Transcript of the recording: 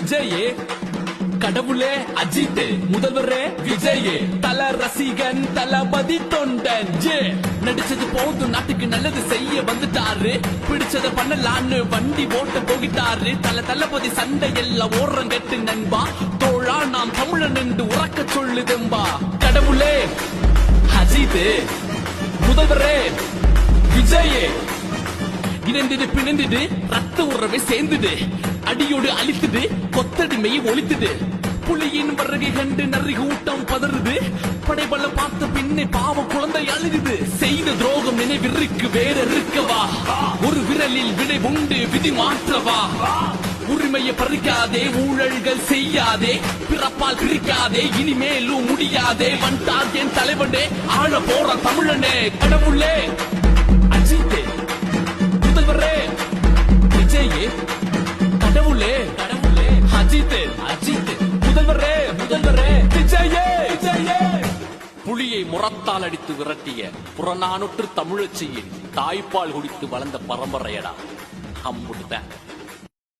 விஜயே கடவுளே அஜித் முதல்வரே விஜயே தல ரசிகன் தளபதி தொண்டன் ஜே நடிச்சது போதும் நாட்டுக்கு நல்லது செய்ய வந்துட்டாரு பிடிச்சத பண்ணலான்னு வண்டி ஓட்ட போகிட்டாரு தளபதி சண்டை எல்லாம் ஓரம் கெட்டு நண்பா தோழா நாம் தமிழன் என்று உறக்க சொல்லுதெம்பா கடவுளே அஜித் முதல்வரே விஜயே இணைந்துடு பிணைந்துடு ரத்த உறவை சேர்ந்துடு அடியோடு அழித்துடு கொத்தடிமையை ஒழித்துடு புலியின் வருகை கண்டு நரி கூட்டம் பதறுது படைபல பார்த்த பின்னே பாவ குழந்தை அழுகுது செய்த துரோகம் நினைவிற்கு வேற இருக்கவா ஒரு விரலில் விடை உண்டு விதி மாற்றவா உரிமையை பறிக்காதே ஊழல்கள் செய்யாதே பிறப்பால் பிரிக்காதே இனிமேலும் முடியாதே வந்தார் என் தலைவனே ஆழ போற தமிழனே கடவுளே அஜித் முதல்வரே விஜயே கடவுளே கடவுளே அஜித் அஜித் முதல்வரே முதல்வரே விஜயே விஜயே புலியை முரத்தால் அடித்து விரட்டிய புறநானூற்று தமிழச்சியின் தாய்ப்பால் குடித்து வளர்ந்த பரம்பரையடா அம்புட்டுதான்